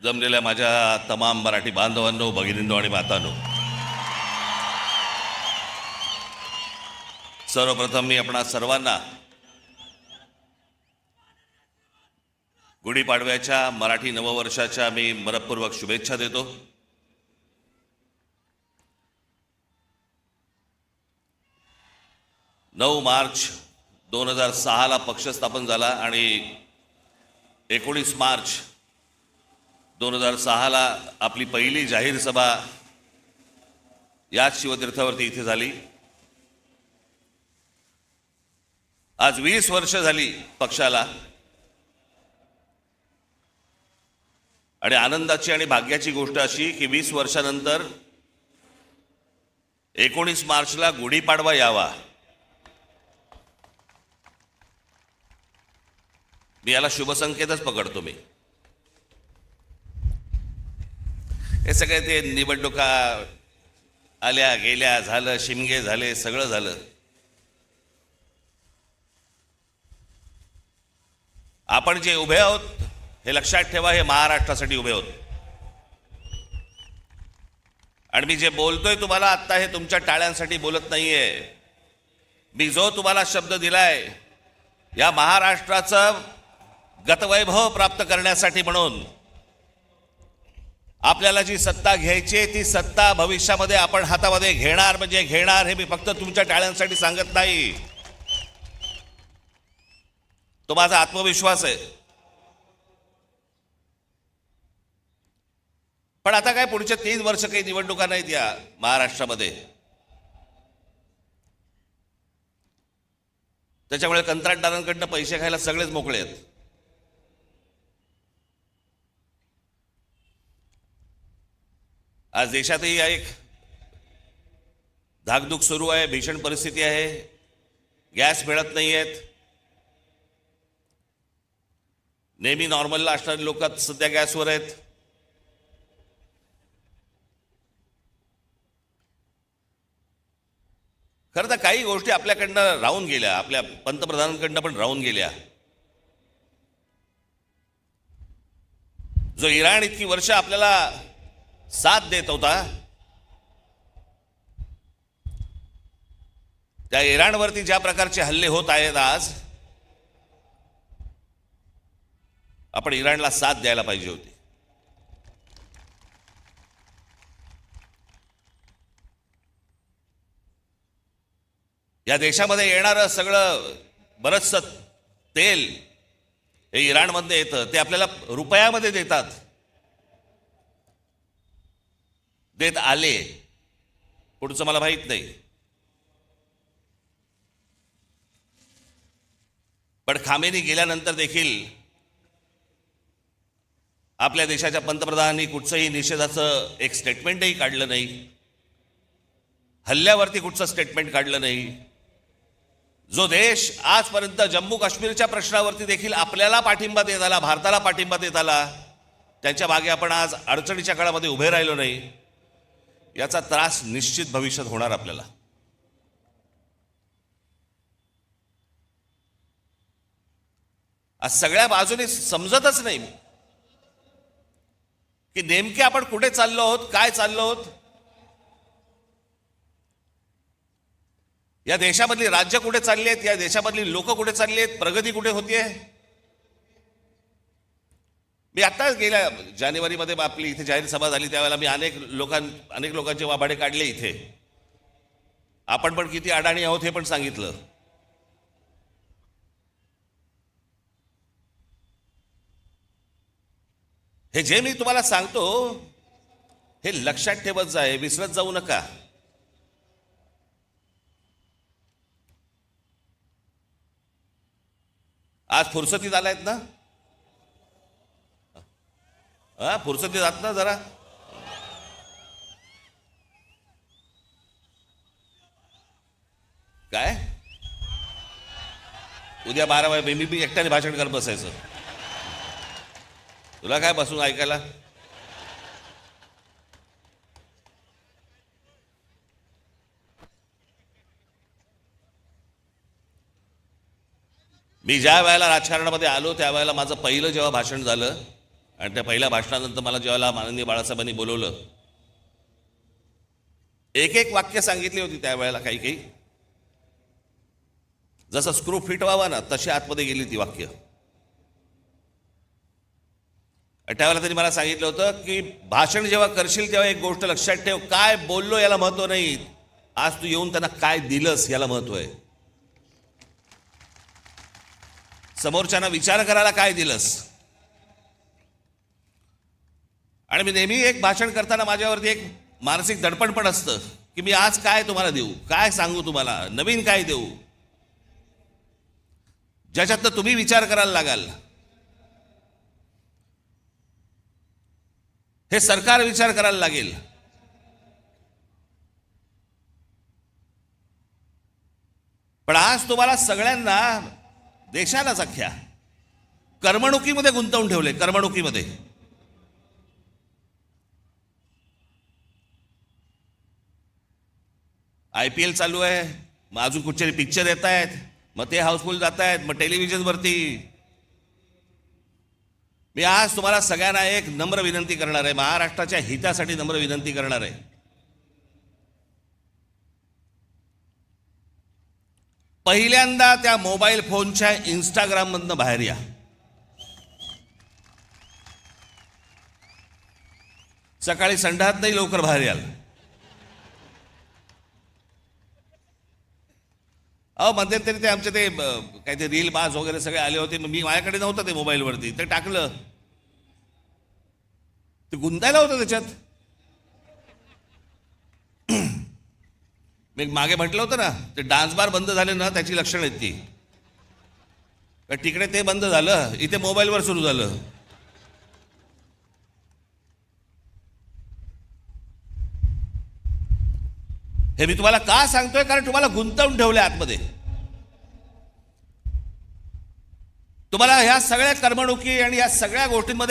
जमलेल्या माझ्या तमाम मराठी बांधवांनो, भगिनींनो आणि मातांनो, सर्वप्रथम मी आपणा सर्वांना गुढीपाडव्याच्या मराठी नववर्षाच्या मी मनपूर्वक शुभेच्छा देतो. नऊ मार्च 2006 पक्ष स्थापन झाला आणि 19 मार्च 2006 आपली पहिली जाहीर सभा याच शिवतीर्थावरती इथे झाली. आज 20 वर्ष झाली पक्षाला आणि आनंदाची आणि भाग्याची गोष्ट अशी की 20 वर्षानंतर 19 मार्चला गुढीपाडवा यावा. मी याला शुभसंकेतच पकडतो. मी हे सगळे ते निवडणुका आल्या गेल्या, झालं, शिमगे झाले, सगळं झालं. आपण जे उभे आहोत हे लक्षात ठेवा, हे महाराष्ट्रासाठी उभे आहोत. आणि मी जे बोलतोय तुम्हाला आत्ता हे तुमच्या टाळ्यांसाठी बोलत नाहीये. मी जो तुम्हाला शब्द दिलाय या महाराष्ट्राचं गतवैभव प्राप्त करण्यासाठी, म्हणून आपल्याला जी सत्ता घ्यायची ती सत्ता भविष्यामध्ये आपण हातामध्ये घेणार म्हणजे घेणार. हे मी फक्त तुमच्या टाळ्यांसाठी सांगत नाही, तो माझा आत्मविश्वास आहे. पण आता काय पुढचे 3 वर्ष काही निवडणुका नाहीत या महाराष्ट्रामध्ये. त्याच्यामुळे कंत्राटदारांकडनं पैसे खायला सगळेच मोकळे आहेत. आज देशातही एक धाकधूक सुरू आहे, भीषण परिस्थिती आहे. गॅस मिळत नाही आहेत. नेहमी नॉर्मलला असणारी लोक सध्या गॅसवर आहेत. खरं तर काही गोष्टी आपल्याकडनं राहून गेल्या, आपल्या पंतप्रधानांकडनं पण राहून गेल्या. जो इराण इतकी वर्ष आपल्याला साथ देत होता, त्या इराणवरती ज्या प्रकारचे हल्ले होत आहेत आज, आपण इराणला साथ द्यायला पाहिजे होती. या देशामध्ये येणारं सगळं बरचसं तेल हे इराणमधनं येतं. ते आपल्याला रुपयामध्ये देतात, देत आले. पुढचं मला माहित नाही. पण खामेनी गेल्यानंतर देखील आपल्या देशाच्या पंतप्रधानांनी कुठचंही निषेधाचं एक स्टेटमेंटही काढलं नाही. हल्ल्यावरती कुठचं स्टेटमेंट काढलं नाही. जो देश आजपर्यंत जम्मू काश्मीरच्या प्रश्नावरती देखील आपल्याला पाठिंबा देत आला, भारताला पाठिंबा देत आला, त्यांच्या मागे आपण आज अडचणीच्या काळामध्ये उभे राहिलो नाही, याचा त्रास निश्चित भविष्यात होणार आपल्याला. आज सगळ्या बाजूने समजतच नाही की नेमके आपण कुठे चाललो आहोत, काय चाललो आहोत. या देशामधली राज्य कुठे चालली आहेत, या देशामधली लोक कुठे चालली आहेत, प्रगती कुठे होतीये. मी आत्ताच गेल्या जानेवारीमध्ये आपली इथे जाहीर सभा झाली, त्यावेळेला मी अनेक लोकांचे वाभाडे काढले इथे. आपण पण किती अडाणी आहोत हे पण सांगितलं. हे जे मी तुम्हाला सांगतो हे लक्षात ठेवत जाय, विसरत जाऊ नका. आज फुरसतीत आलायत ना, फुरसतीत आहात ना जरा. काय उद्या 12 वाजे मी एकट्याने भाषण करत बसायचं. तुला काय बसून ऐकायला. मी ज्या वेळेला राजकारणामध्ये आलो त्यावेळेला माझं पहिलं जेव्हा भाषण झालं आणि त्या पहिल्या भाषणानंतर मला जेव्हा माननीय बाळासाहेबांनी बोलवलं, एक एक वाक्य सांगितली होती त्यावेळेला, काही काही जसं स्क्रू फिट व्हावा ना तशी आतमध्ये गेली ती वाक्य. त्यावेळेला त्यांनी मला सांगितलं होतं की भाषण जेव्हा करशील तेव्हा एक गोष्ट लक्षात ठेव, काय बोललो याला महत्व नाही, आज तू येऊन त्यांना काय दिलंस याला महत्व आहे. समोरच्यांना विचार करायला काय दिलंस. आणि मी नेहमी एक भाषण करताना माझ्यावरती एक मानसिक दडपण पण असतं की मी आज काय तुम्हाला देऊ, काय सांगू तुम्हाला, नवीन काय देऊ, ज्याच्यातनं तुम्ही विचार करायला लागाल. हे सरकार विचार करायला लागेल. पण आज तुम्हाला सगळ्यांना, देशालाच अख्ख्या करमणुकीमध्ये गुंतवून ठेवले. करमणुकीमध्ये IPL चालू आहे, मग अजून कुठचे पिक्चर येत आहेत, मग ते हाऊसफुल जात आहेत, मग टेलिव्हिजनवरती. मी आज तुम्हाला सगळ्यांना एक नम्र विनंती करणार आहे, महाराष्ट्राच्या हितासाठी नम्र विनंती करणार आहे. पहिल्यांदा त्या मोबाईल फोनच्या इंस्टाग्राम मधनं बाहेर या. सकाळी संडासात नाही, लवकर बाहेर याल. मध्यंतरी ते आमचे ते काय ते रील बाज वगैरे सगळे आले होते, मी माझ्याकडे नव्हतं ते मोबाईलवरती, ते टाकलं, ते गुंतायला होतं त्याच्यात. मी मागे म्हटलं होतं ना, ते डान्स बार बंद झाले ना त्याची लक्षणं आहेत ती. तिकडे ते बंद झालं, इथे मोबाईलवर सुरू झालं. हे मी तुम्हाला का सांगतोय, कारण तुम्हाला गुंतवून ठेवले आतमध्ये. तुम्हाला ह्या सगळ्या करमणुकी आणि या सगळ्या गोष्टींमध्ये